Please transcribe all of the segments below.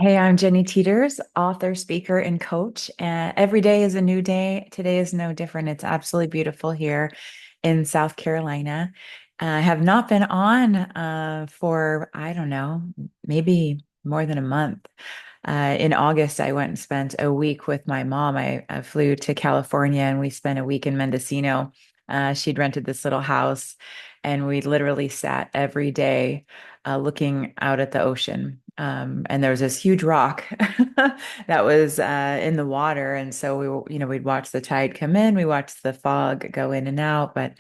Hey, I'm Jenny Teeters, author, speaker, and coach. And every day is a new day. Today is no different. It's absolutely beautiful here in South Carolina. I have not been on for, I don't know, maybe more than a month. In August, I went and spent a week with my mom. I flew to California and we spent a week in Mendocino. She'd rented this little house and we literally sat every day looking out at the ocean. And there was this huge rock that was in the water. And so we'd watch the tide come in, we watched the fog go in and out, but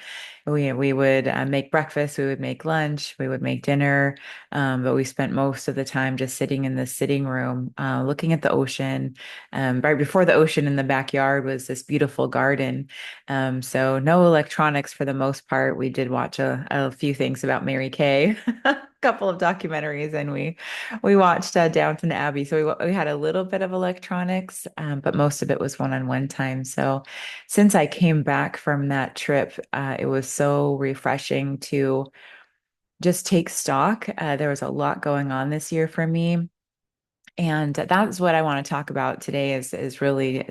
we would make breakfast, we would make lunch, we would make dinner. But we spent most of the time just sitting in the sitting room, looking at the ocean. Right before the ocean in the backyard was this beautiful garden. So no electronics for the most part. We did watch a few things about Mary Kay, a couple of documentaries, and we watched Downton Abbey. So we had a little bit of electronics, but most of it was one-on-one time. So since I came back from that trip, it was so refreshing to just take stock. There was a lot going on this year for me. And that's what I want to talk about today is really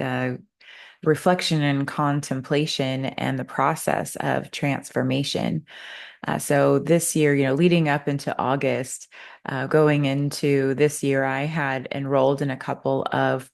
reflection and contemplation and the process of transformation. So this year, leading up into August, going into this year, I had enrolled in a couple of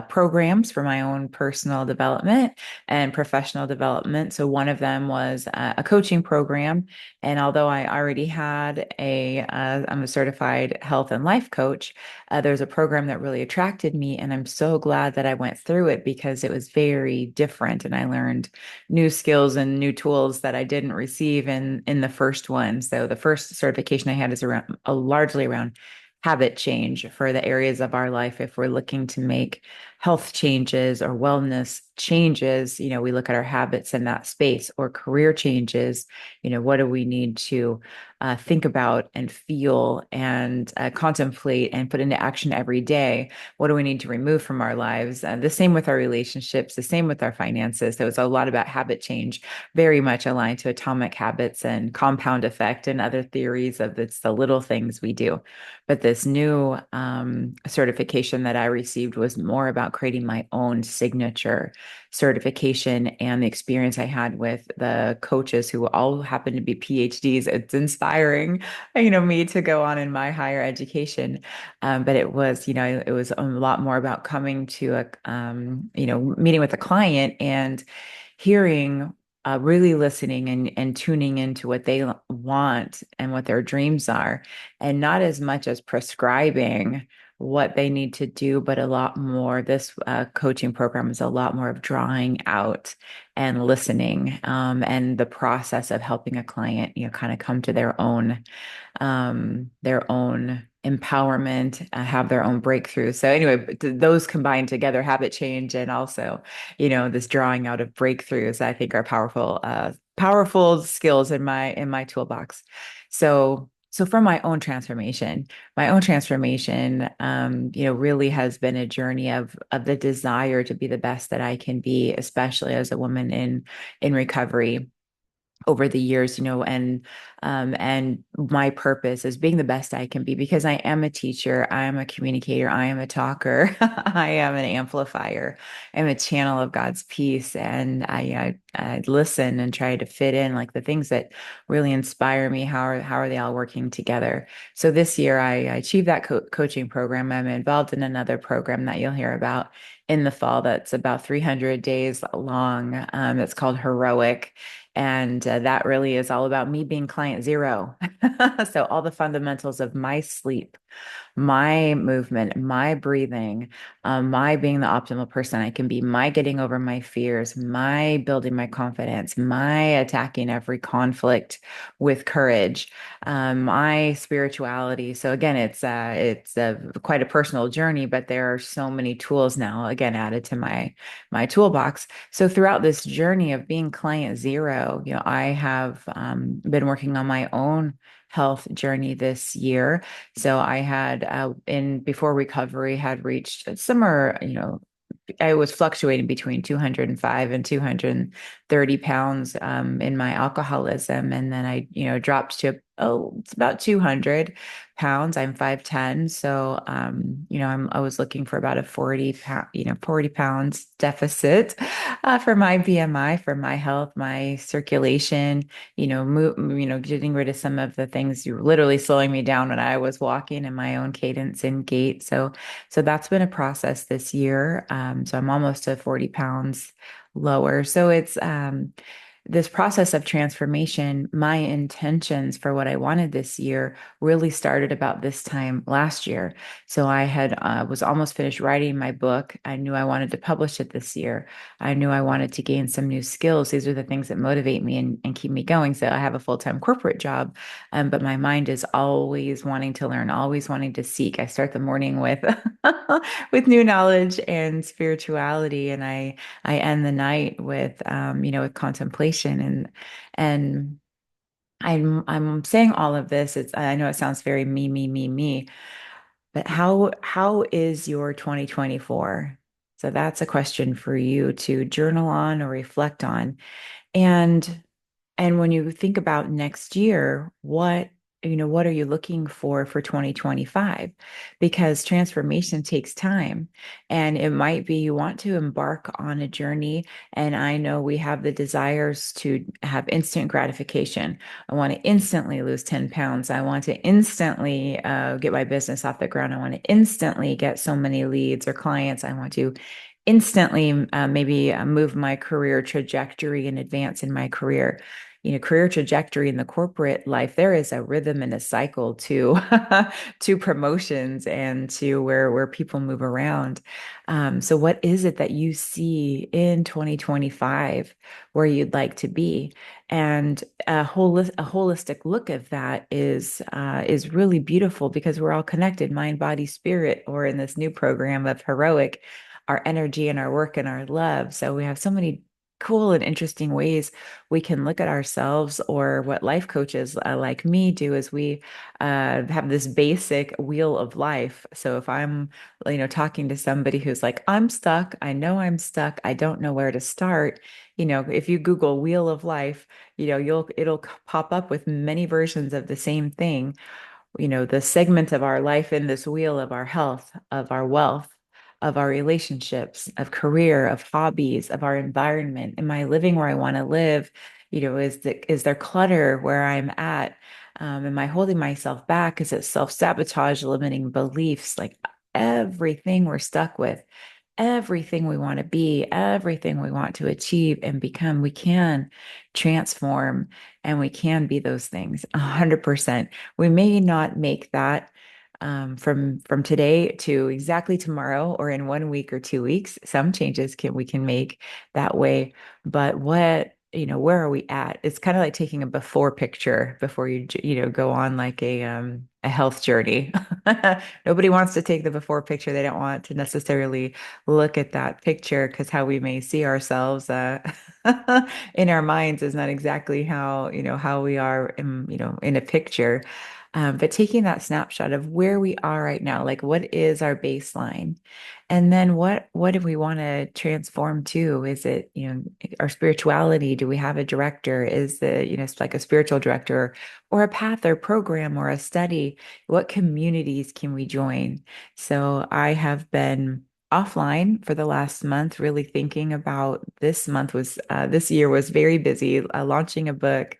programs for my own personal development and professional development. So one of them was a coaching program, and although I already had I'm a certified health and life coach. There's a program that really attracted me, and I'm so glad that I went through it because it was very different, and I learned new skills and new tools that I didn't receive in the first one. So the first certification I had is around largely around habit change for the areas of our life. If we're looking to make health changes or wellness changes, we look at our habits in that space, or career changes. What do we need to think about and feel and contemplate and put into action every day? What do we need to remove from our lives? The same with our relationships, the same with our finances. There was a lot about habit change, very much aligned to atomic habits and compound effect and other theories of it's the little things we do. But this new certification that I received was more about creating my own signature certification, and the experience I had with the coaches who all happen to be PhDs. It's inspiring, me to go on in my higher education. But it was a lot more about coming to meeting with a client and hearing, really listening and tuning into what they want and what their dreams are, and not as much as prescribing what they need to do, but a lot more. This coaching program is a lot more of drawing out and listening, and the process of helping a client, kind of come to their own empowerment, have their own breakthrough. So anyway, those combined together, habit change and also, this drawing out of breakthroughs, I think are powerful skills in my toolbox. So for my own transformation, really has been a journey of the desire to be the best that I can be, especially as a woman in recovery over the years, and my purpose is being the best I can be, because I am a teacher, I am a communicator, I am a talker, I am an amplifier, I'm a channel of God's peace, and I listen and try to fit in like the things that really inspire me. How are they all working together? So this year I achieved that coaching program. I'm involved in another program that you'll hear about in the fall that's about 300 days long. It's called Heroic. And that really is all about me being client zero. So all the fundamentals of my sleep, my movement, my breathing, my being the optimal person I can be, my getting over my fears, my building my confidence, my attacking every conflict with courage, my spirituality. So again, it's quite a personal journey, but there are so many tools now, again, added to my toolbox. So throughout this journey of being client zero, I have been working on my own health journey this year. So I had in before recovery had reached somewhere, I was fluctuating between 205 and 230 pounds in my alcoholism. And then I, dropped to it's about 200 pounds. I'm 5'10". So, I was looking for about a 40 pound, 40 pounds deficit, for my BMI, for my health, my circulation, getting rid of some of the things you were literally slowing me down when I was walking in my own cadence and gait. So that's been a process this year. So I'm almost to 40 pounds lower. So it's, this process of transformation, my intentions for what I wanted this year really started about this time last year. So I had was almost finished writing my book. I knew I wanted to publish it this year. I knew I wanted to gain some new skills. These are the things that motivate me and keep me going. So I have a full-time corporate job, but my mind is always wanting to learn, always wanting to seek. I start the morning with with new knowledge and spirituality, and I end the night with with contemplation and I'm saying all of this. I know it sounds very me, but how is your 2024? So that's a question for you to journal on or reflect on. And and when you think about next year, what are you looking for 2025? Because transformation takes time. And it might be you want to embark on a journey. And I know we have the desires to have instant gratification. I want to instantly lose 10 pounds. I want to instantly get my business off the ground. I want to instantly get so many leads or clients. I want to instantly maybe move my career trajectory and advance in my career. Career trajectory in the corporate life, there is a rhythm and a cycle to to promotions and to where people move around. So what is it that you see in 2025 where you'd like to be? And a holistic look of that is really beautiful because we're all connected, mind, body, spirit, or in this new program of heroic, our energy and our work and our love. So we have so many cool and interesting ways we can look at ourselves, or what life coaches like me do is we have this basic wheel of life. So if I'm, talking to somebody who's like, I'm stuck, I know I'm stuck, I don't know where to start, if you Google wheel of life, it'll pop up with many versions of the same thing, the segment of our life in this wheel of our health, of our wealth, of our relationships, of career, of hobbies, of our environment. Am I living where I want to live? Is there clutter where I'm at? Am I holding myself back? Is it self-sabotage, limiting beliefs? Like everything we're stuck with, everything we want to be, everything we want to achieve and become, we can transform and we can be those things 100%. We may not make that from today to exactly tomorrow or in 1 week or 2 weeks. Some changes we can make that way, but where are we at? It's kind of like taking a before picture before you go on like a health journey. Nobody wants to take the before picture. They don't want to necessarily look at that picture because how we may see ourselves in our minds is not exactly how we are in a picture. But taking that snapshot of where we are right now, like what is our baseline? And then what do we want to transform to? Is it, our spirituality? Do we have a director? Is the, it's like a spiritual director or a path or program or a study? What communities can we join? So I have been offline for the last month, really thinking about this year was very busy, launching a book,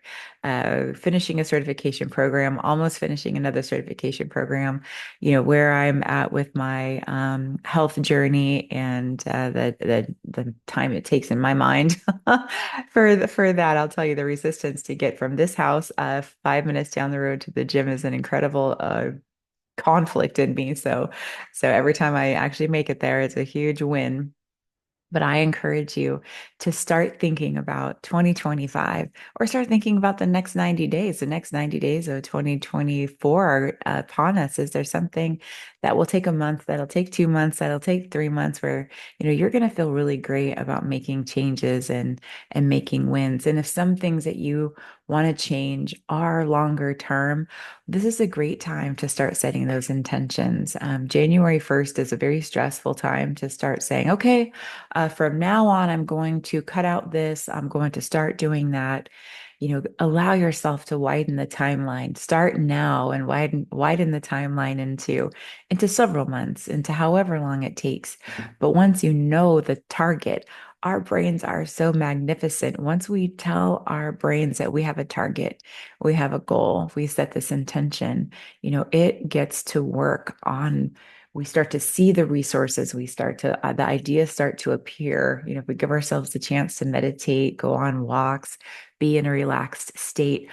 finishing a certification program, almost finishing another certification program, where I'm at with my health journey and the time it takes in my mind for that. I'll tell you the resistance to get from this house 5 minutes down the road to the gym is an incredible conflict in me. So every time I actually make it there, it's a huge win. But I encourage you to start thinking about 2025 or start thinking about the next 90 days. The next 90 days of 2024 are upon us. Is there something that will take a month, that'll take 2 months, that'll take 3 months where, you're going to feel really great about making changes and making wins. And if some things that you want to change are longer term, this is a great time to start setting those intentions. January 1st is a very stressful time to start saying, okay, from now on, I'm going to cut out this. I'm going to start doing that. allow yourself to widen the timeline. Start now and widen the timeline into several months, into however long it takes. But once you know the target, our brains are so magnificent. Once we tell our brains that we have a target, we have a goal, we set this intention, it gets to work on. We start to see the resources. The ideas start to appear. If we give ourselves the chance to meditate, go on walks, be in a relaxed state,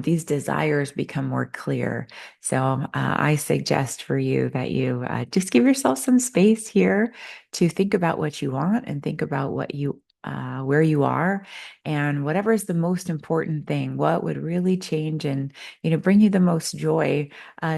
these desires become more clear. So I suggest for you that you just give yourself some space here to think about what you want and think about where you are, and whatever is the most important thing, what would really change and bring you the most joy.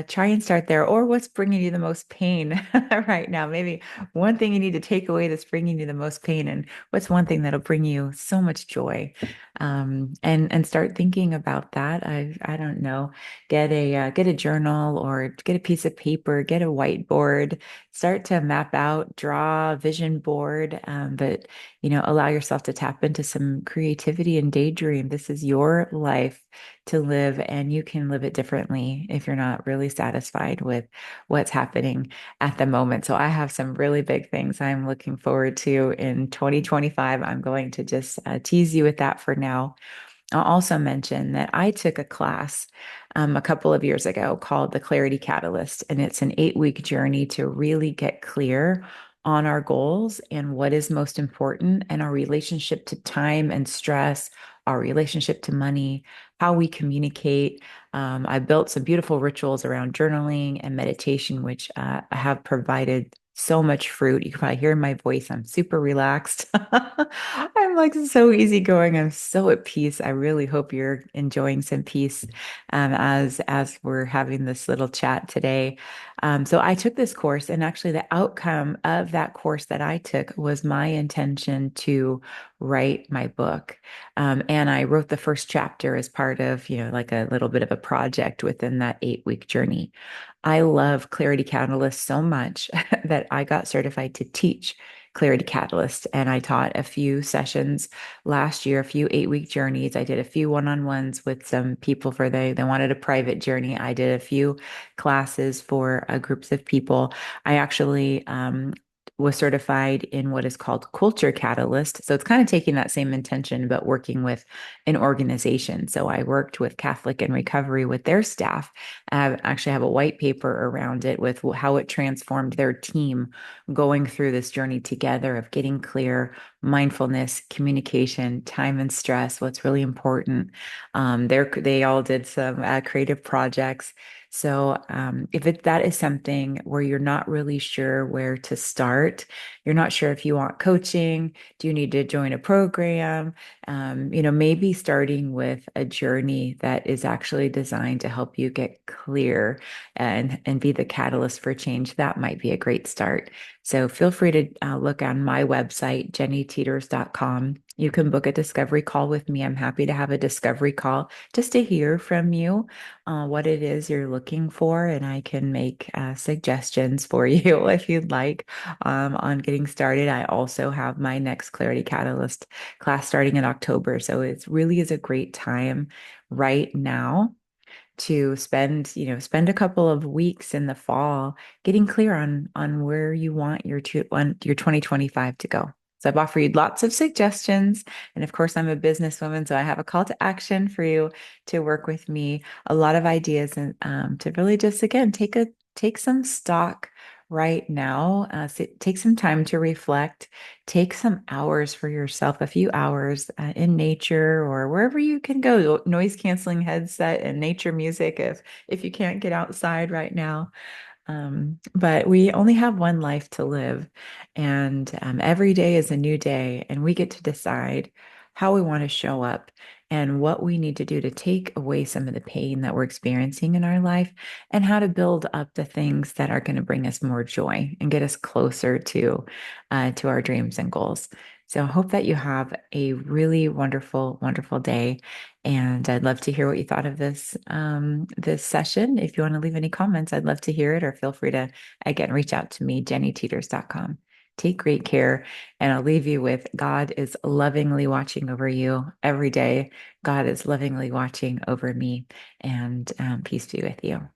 Try and start there, or what's bringing you the most pain right now. Maybe one thing you need to take away that's bringing you the most pain, and what's one thing that'll bring you so much joy. And start thinking about that. I don't know, get a journal or get a piece of paper, get a whiteboard, start to map out, draw a vision board, but allow yourself to tap into some creativity and daydream. This is your life to live, and you can live it differently if you're not really satisfied with what's happening at the moment. So I have some really big things I'm looking forward to in 2025. I'm going to just tease you with that for now. I'll also mention that I took a class a couple of years ago called the Clarity Catalyst, and it's an 8-week journey to really get clear on our goals and what is most important, and our relationship to time and stress, our relationship to money, how we communicate. I built some beautiful rituals around journaling and meditation, which have provided so much fruit. You can probably hear in my voice, I'm super relaxed. I'm like so easygoing. I'm so at peace. I really hope you're enjoying some peace as we're having this little chat today. So I took this course, and actually the outcome of that course that I took was my intention to write my book. And I wrote the first chapter as part of, like a little bit of a project within that 8-week journey. I love Clarity Catalyst so much that I got certified to teach Clarity Catalyst. And I taught a few sessions last year, a few 8-week journeys. I did a few one-on-ones with some people they wanted a private journey. I did a few classes for groups of people. I actually was certified in what is called Culture Catalyst. So it's kind of taking that same intention, but working with an organization. So I worked with Catholic in Recovery with their staff. I actually have a white paper around it with how it transformed their team going through this journey together of getting clear, mindfulness, communication, time and stress, what's really important. They all did some creative projects. So if that is something where you're not really sure where to start, you're not sure if you want coaching, do you need to join a program? Maybe starting with a journey that is actually designed to help you get clear and be the catalyst for change, that might be a great start. So feel free to look on my website, jennyteters.com. You can book a discovery call with me. I'm happy to have a discovery call just to hear from you what it is you're looking for, and I can make suggestions for you if you'd like on getting started. I also have my next Clarity Catalyst class starting in October, so it really is a great time right now to spend a couple of weeks in the fall getting clear on where you want your 2025 to go. So I've offered you lots of suggestions. And of course, I'm a businesswoman, so I have a call to action for you to work with me, a lot of ideas, and to really just, again, take some stock right now. Take some time to reflect, take some hours for yourself, a few hours in nature or wherever you can go, noise canceling headset and nature music if you can't get outside right now. But we only have one life to live, and every day is a new day, and we get to decide how we want to show up and what we need to do to take away some of the pain that we're experiencing in our life, and how to build up the things that are going to bring us more joy and get us closer to our dreams and goals. So I hope that you have a really wonderful, wonderful day. And I'd love to hear what you thought of this session. If you want to leave any comments, I'd love to hear it, or feel free to, again, reach out to me, jennyteters.com. Take great care. And I'll leave you with God is lovingly watching over you every day. God is lovingly watching over me. And peace be with you.